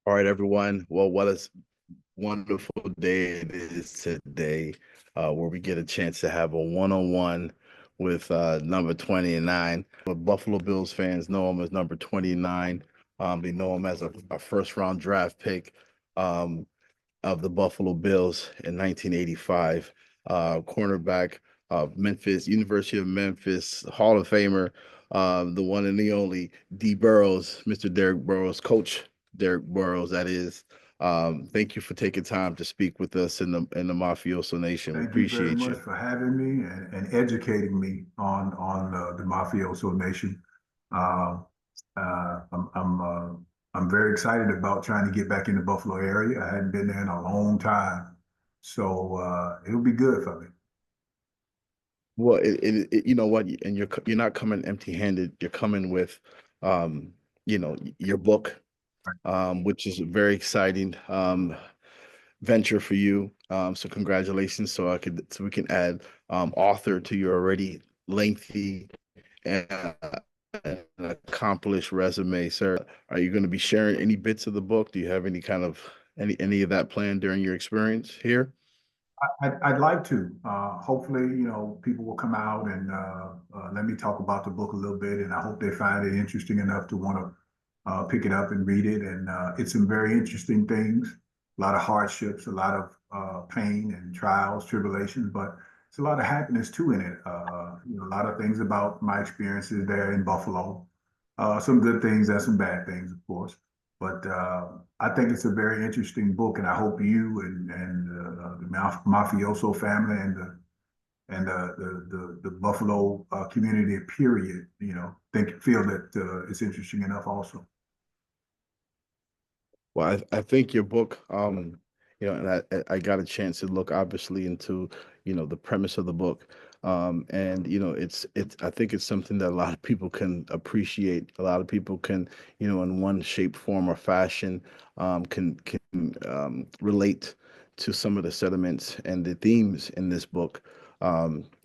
All right, everyone. Well, what a wonderful day it is today, where we get a chance to have a one-on-one with number 29. What Buffalo Bills fans know him as number 29. They know him as a first-round draft pick um, of the Buffalo Bills in 1985. Cornerback of Memphis, University of Memphis, Hall of Famer, the one and the only D. Burroughs, Mr. Derrick Burroughs, Coach Derrick Burroughs, that is. Thank you for taking time to speak with us in the Mafioso Nation. We Thank you very appreciate much you. for having me and educating me on the Mafioso Nation. Uh, I'm very excited about trying to get back in the Buffalo area. I hadn't been there in a long time, so it'll be good for me. Well, you know what, and you're not coming empty-handed. You're coming with, um, your book, which is very exciting. Venture for you. So congratulations. So we can add author to your already lengthy and, and accomplished resume, sir. Are you going to be sharing any bits of the book? Do you have any kind of any of that planned during your experience here? I'd like to. Hopefully, people will come out and let me talk about the book a little bit, and I hope they find it interesting enough to want to pick it up and read it. And it's some very interesting things, a lot of hardships, a lot of pain and trials, tribulations, but it's a lot of happiness too in it. A lot of things about my experiences there in Buffalo. Some good things and some bad things, of course. But I think it's a very interesting book, and I hope you and the Mafioso family and the Buffalo community, period, feel that it's interesting enough also. Well, I think your book, and I got a chance to look obviously into, the premise of the book. And it's I think it's something that a lot of people can appreciate. A lot of people can, in one shape, form, or fashion, can relate to some of the sentiments and the themes in this book.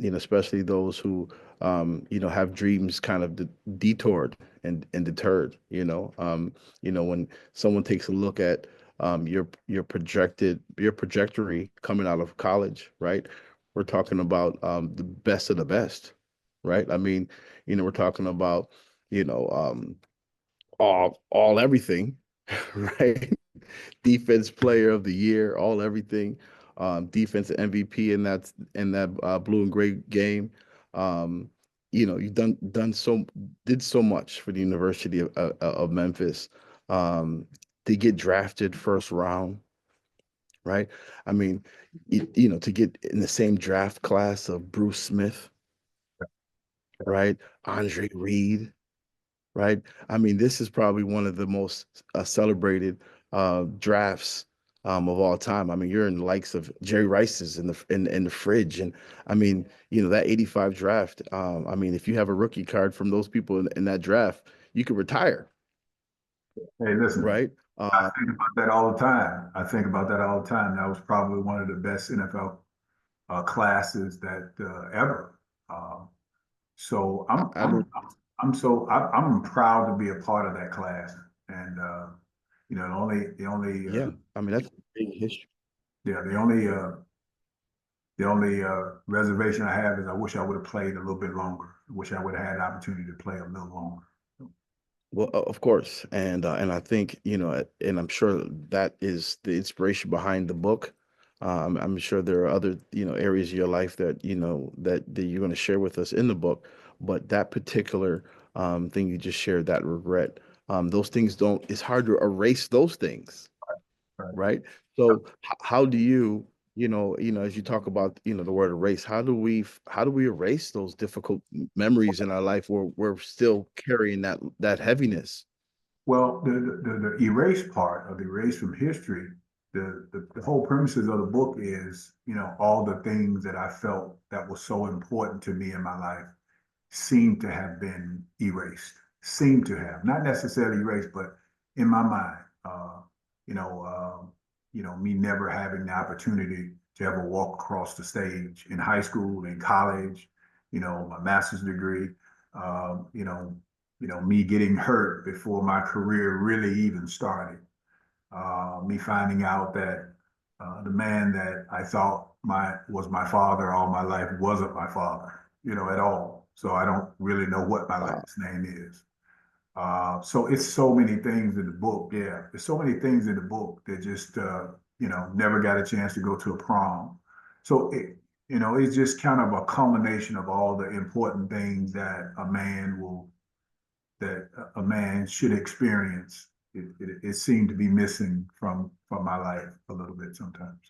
Especially those who have dreams kind of detoured and deterred, when someone takes a look at your trajectory coming out of college, right? We're talking about the best of the best, right? I mean, we're talking about you know um, all everything, right? Defense player of the year, all everything, defensive MVP in that blue and gray game. Um, you've did so much for the University of Memphis. Um, to get drafted first round, right? I mean, to get in the same draft class of Bruce Smith, right? Andre Reed, right? I mean, this is probably one of the most celebrated drafts of all time. I mean, you're in the likes of Jerry Rice's in the fridge, and I mean, that '85 draft. I mean, if you have a rookie card from those people in that draft, you could retire, Hey, listen, right? I think about that all the time. I think about that all the time. That was probably one of the best NFL classes that ever. Um, so I'm I I'm don't. I'm so I'm proud to be a part of that class. And Yeah, I mean that's a big history. yeah, the only reservation I have is I wish I would have played a little bit longer. I wish I would have had the opportunity to play a little longer. Well, of course, and I think and I'm sure that is the inspiration behind the book. I'm sure there are other areas of your life that that you're going to share with us in the book, but that particular thing you just shared, that regret, those things don't. It's hard to erase those things, Right. right? So how do you, as you talk about, the word erase, how do we erase those difficult memories in our life where we're still carrying that heaviness? Well, the erase part of the erase from history, the whole premises of the book is, all the things that I felt that was so important to me in my life seem to have been erased. Seem to have, not necessarily erased, but in my mind, you know, me never having the opportunity to ever walk across the stage in high school, in college, my master's degree, me getting hurt before my career really even started. Me finding out that the man that I thought was my father all my life wasn't my father, at all. So I don't really know what my Wow. last name is. So it's so many things in the book. Yeah, there's so many things in the book that just never got a chance to go to a prom. So it's just kind of a culmination of all the important things that a man should experience. It seemed to be missing from my life a little bit sometimes.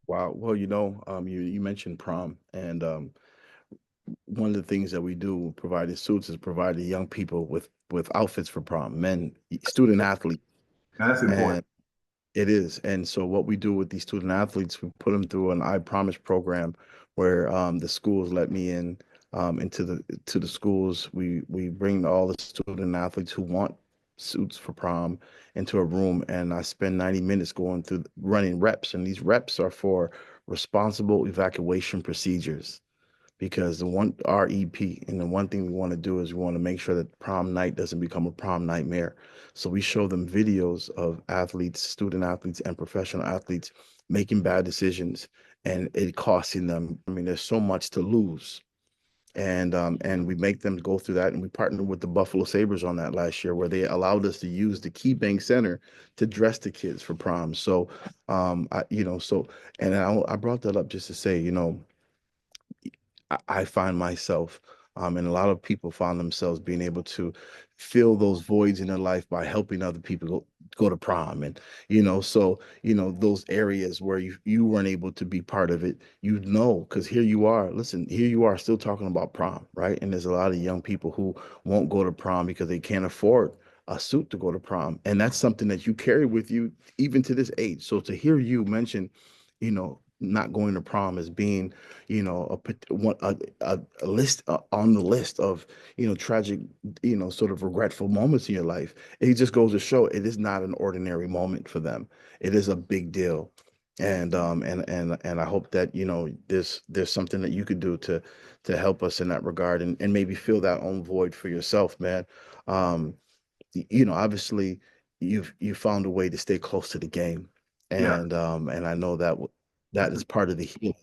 Wow. Well, you mentioned prom, and one of the things that we do providing suits is providing young people with outfits for prom, men, student athletes, Now that's important. and it is. And so what we do with these student athletes, we put them through an I Promise program where the schools let me in into the schools. We bring all the student athletes who want suits for prom into a room, and I spend 90 minutes going through running reps. And these reps are for responsible evacuation procedures because the one REP and the one thing we want to do is we want to make sure that prom night doesn't become a prom nightmare. So we show them videos of athletes, student athletes, and professional athletes making bad decisions and it costing them. I mean, there's so much to lose. And we make them go through that. And we partnered with the Buffalo Sabres on that last year, where they allowed us to use the Key Bank Center to dress the kids for prom. So, and I brought that up just to say, I find myself, and a lot of people find themselves being able to fill those voids in their life by helping other people go to prom. And, those areas where you weren't able to be part of it, because here you are, listen, here you are still talking about prom, right? And there's a lot of young people who won't go to prom because they can't afford a suit to go to prom. And that's something that you carry with you even to this age. So to hear you mention, not going to prom as being a list on the list of tragic sort of regretful moments in your life. It just goes to show it is not an ordinary moment for them. It is a big deal. And I hope that there's something that you could do to help us in that regard, and maybe fill that own void for yourself, man. um Obviously you found a way to stay close to the game, Yeah, and I know that that that's is part of the healing.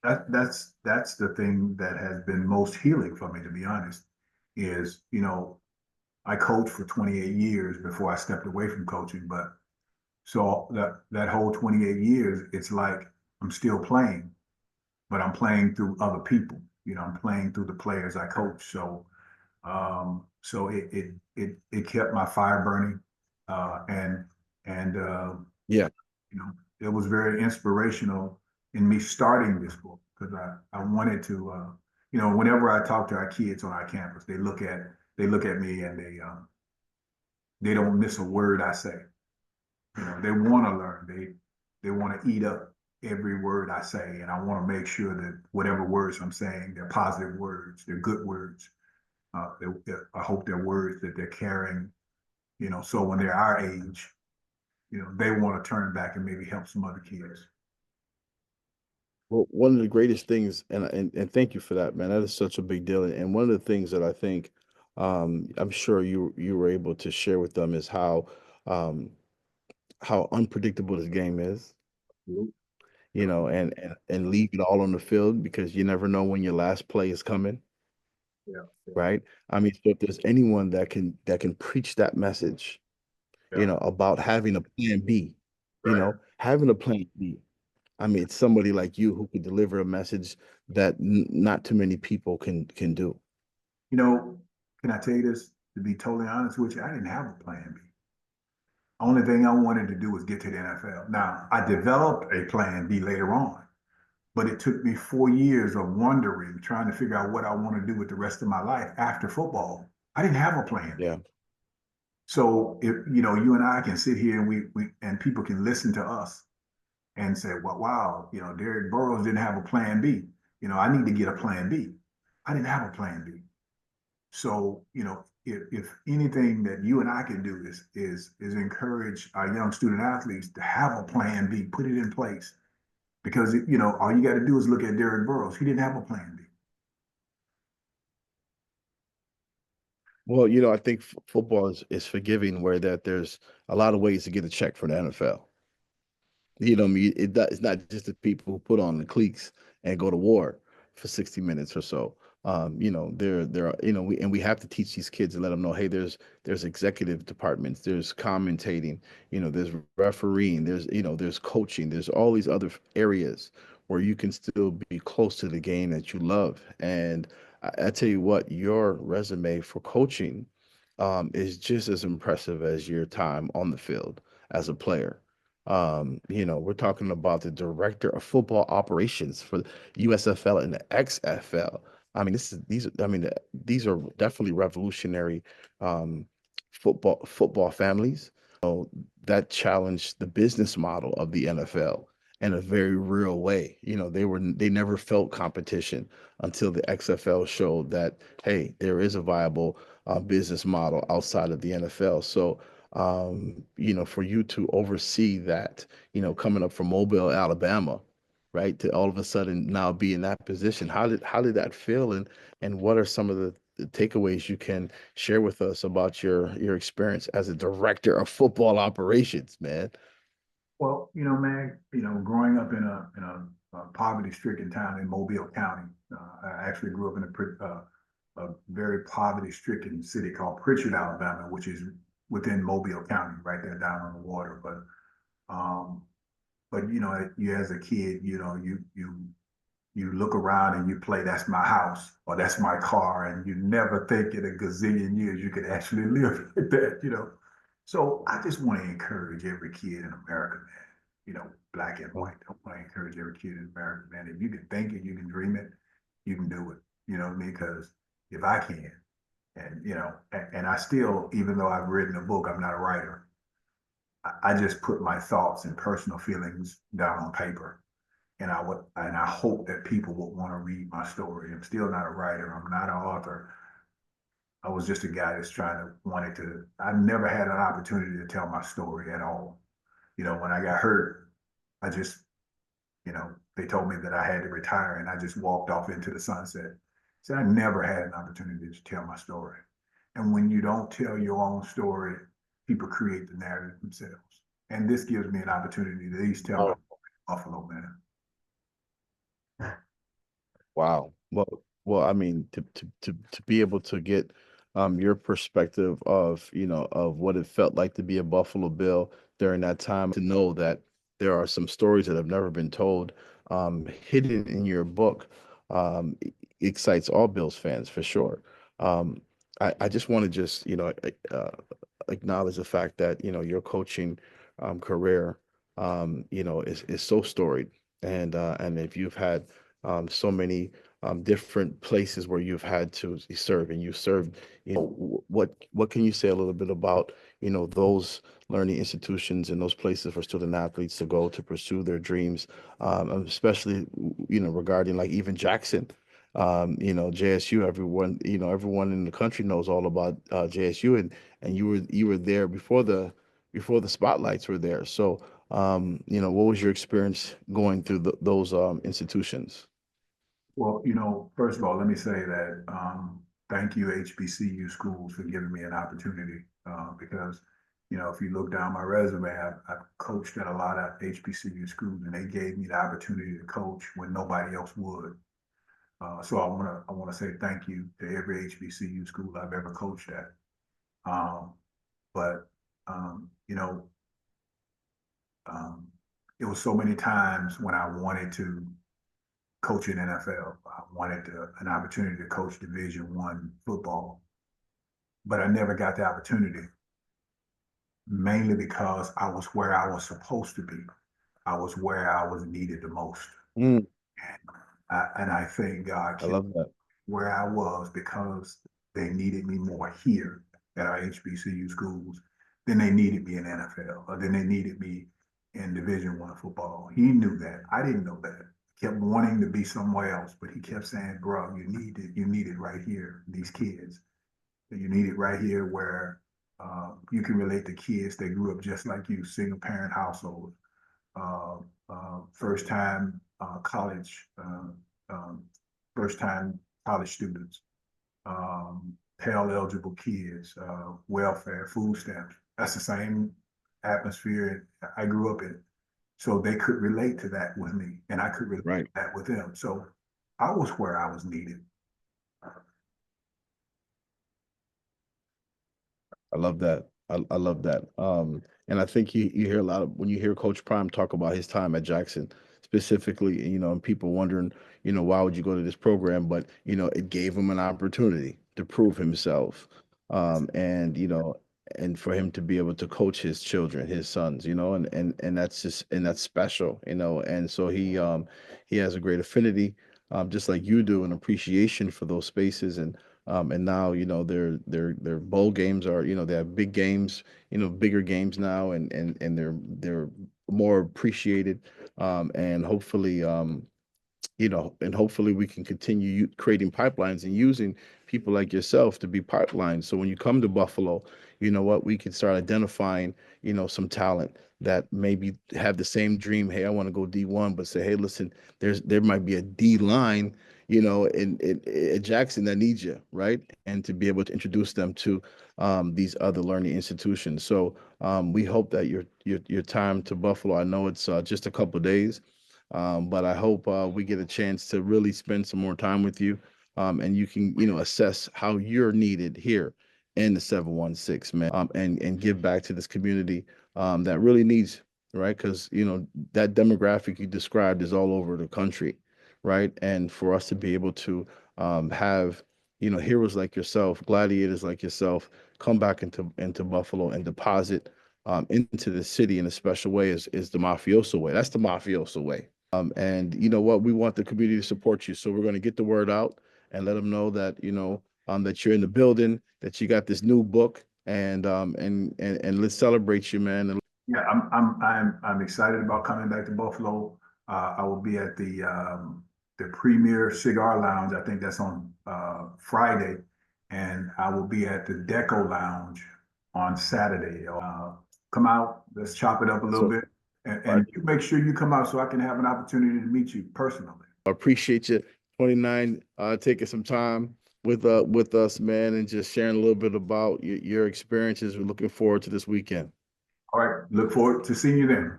that's the thing that has been most healing for me, to be honest, is I coached for 28 years before I stepped away from coaching, but so that whole 28 years, it's like I'm still playing, but I'm playing through other people. I'm playing through the players I coach. So it kept my fire burning, and Yeah. you know, it was very inspirational in me starting this book because I wanted to, whenever I talk to our kids on our campus, they look at me and they don't miss a word I say. They want to learn. They want to eat up every word I say, and I want to make sure that whatever words I'm saying, they're positive words, they're good words. I hope they're words that they're carrying. So when they're our age, they want to turn back and maybe help some other kids. Well, one of the greatest things, and thank you for that, man. That is such a big deal. And one of the things that I think, I'm sure you were able to share with them is um, how unpredictable this game is, and leave it all on the field because you never know when your last play is coming, Yeah, yeah, right? I mean, so if there's anyone that can preach that message, yeah. about having a plan B, Right. having a plan B. I mean, it's somebody like you who could deliver a message that not too many people can do. You know, can I tell you this? To be totally honest with you, I didn't have a plan B. Only thing I wanted to do was get to the NFL. Now, I developed a plan B later on, but it took me 4 years of wondering, trying to figure out what I want to do with the rest of my life after football. I didn't have a plan B. Yeah. So if you and I can sit here and and people can listen to us and say, well, wow, Derrick Burroughs didn't have a plan B. I need to get a plan B. I didn't have a plan B. So, if anything that you and I can do is encourage our young student athletes to have a plan B, put it in place. Because all you got to do is look at Derrick Burroughs. He didn't have a plan B. Well, I think football is forgiving where that there's a lot of ways to get a check for the NFL. What I mean? It's not just the people who put on the cleats and go to war for 60 minutes or so. There are, we have to teach these kids and let them know, hey, there's executive departments, there's commentating, there's refereeing, there's coaching, there's all these other areas where you can still be close to the game that you love. And I tell you what, your resume for coaching is just as impressive as your time on the field as a player. We're talking about the director of football operations for the USFL and the XFL. I mean, these are definitely revolutionary um, football families that challenged the business model of the NFL in a very real way. They never felt competition until the XFL showed that, hey, there is a viable business model outside of the NFL. So for you to oversee that, coming up from Mobile, Alabama, right, to all of a sudden now be in that position. How did that feel, and what are some of the takeaways you can share with us about your experience as a director of football operations, man? Well, man, growing up in a poverty-stricken town in Mobile County, I actually grew up in a very poverty-stricken city called Pritchard, Alabama, which is within Mobile County, right there down on the water. Um, but you as a kid, you look around and you play, that's my house or that's my car, and you never think in a gazillion years you could actually live like that. So I just want to encourage every kid in America, man, black and white. I want to encourage every kid in America, man. If you can think it, you can dream it, you can do it. You know what I mean? Because if I can, and I still, even though I've written a book, I'm not a writer. I just put my thoughts and personal feelings down on paper, and I hope that people will want to read my story. I'm still not a writer. I'm not an author. I was just a guy that's trying to wanted to. I never had an opportunity to tell my story at all. When I got hurt, I just, they told me that I had to retire, and I just walked off into the sunset. So I never had an opportunity to tell my story. And when you don't tell your own story, people create the narrative themselves. And this gives me an opportunity to at least tell my Oh, story, Buffalo, man. wow. Well, I mean, to be able to get your perspective of, of what it felt like to be a Buffalo Bill during that time, to know that there are some stories that have never been told, hidden in your book, excites all Bills fans for sure. Um, I just want to just, acknowledge the fact that, your coaching career, is so storied. And if you've had so many different places where you've had to serve, and you served, what can you say a little bit about, those learning institutions and those places for student athletes to go to pursue their dreams, especially, regarding like even Jackson, JSU, everyone in the country knows all about JSU, and you were there before the spotlights were there. So, what was your experience going through those institutions? Well, first of all, let me say that thank you, HBCU schools, for giving me an opportunity. Because, if you look down my resume, I've coached at a lot of HBCU schools, and they gave me the opportunity to coach when nobody else would. So I want to say thank you to every HBCU school I've ever coached at. Um, but um, you know, um, it was so many times when I wanted to coach in NFL. I wanted an opportunity to coach Division I football, but I never got the opportunity, mainly because I was where I was supposed to be. I was where I was needed the most. Mm, And I thank God I kept love that. where I was because they needed me more here at our HBCU schools than they needed me in NFL or than they needed me in Division I football. He knew that. I didn't know that. Kept wanting to be somewhere else, but he kept saying, "Bro, you need it right here. These kids, you need it right here where you can relate to kids that grew up just like you, single parent household, uh, first time college, um, first time college students, Pell eligible kids, welfare, food stamps. That's the same atmosphere I grew up in. So they could relate to that with me, and I could relate Right. to that with them. So I was where I was needed. I love that. I love that. And I think you hear a lot of when you hear Coach Prime talk about his time at Jackson specifically, and people wondering, why would you go to this program? But it gave him an opportunity to prove himself. And and for him to be able to coach his children, his sons, and that's special, and so he has a great affinity, just like you do, an appreciation for those spaces and now, their bowl games are, they have big games, bigger games now, and they're more appreciated. And hopefully we can continue creating pipelines and using people like yourself to be pipelines. So when you come to Buffalo, you know what, we can start identifying, some talent that maybe have the same dream. Hey, I want to go D1, but say, hey, listen, there might be a D line, in Jackson that needs you, right? And to be able to introduce them to these other learning institutions. So we hope that your time to Buffalo, I know it's just a couple of days, but I hope we get a chance to really spend some more time with you, and you can, assess how you're needed here in the 716, man, and give back to this community that really needs, right? Because, that demographic you described is all over the country, right? And for us to be able to have, heroes like yourself, gladiators like yourself, come back into Buffalo and deposit into the city in a special way is the mafioso way. That's the mafioso way. And you know what? We want the community to support you. So we're going to get the word out and let them know that, that you're in the building, that you got this new book, and let's celebrate you, man. And Yeah, I'm excited about coming back to Buffalo. I will be at the Premier Cigar Lounge. I think that's on Friday, and I will be at the Deco Lounge on Saturday. Come out, let's chop it up a little so bit, I and you make sure you come out so I can have an opportunity to meet you personally. appreciate you, 29, taking some time with us, man, and just sharing a little bit about your experiences. We're looking forward to this weekend. All right, look forward to seeing you then.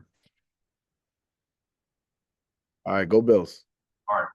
All right, go Bills. All right.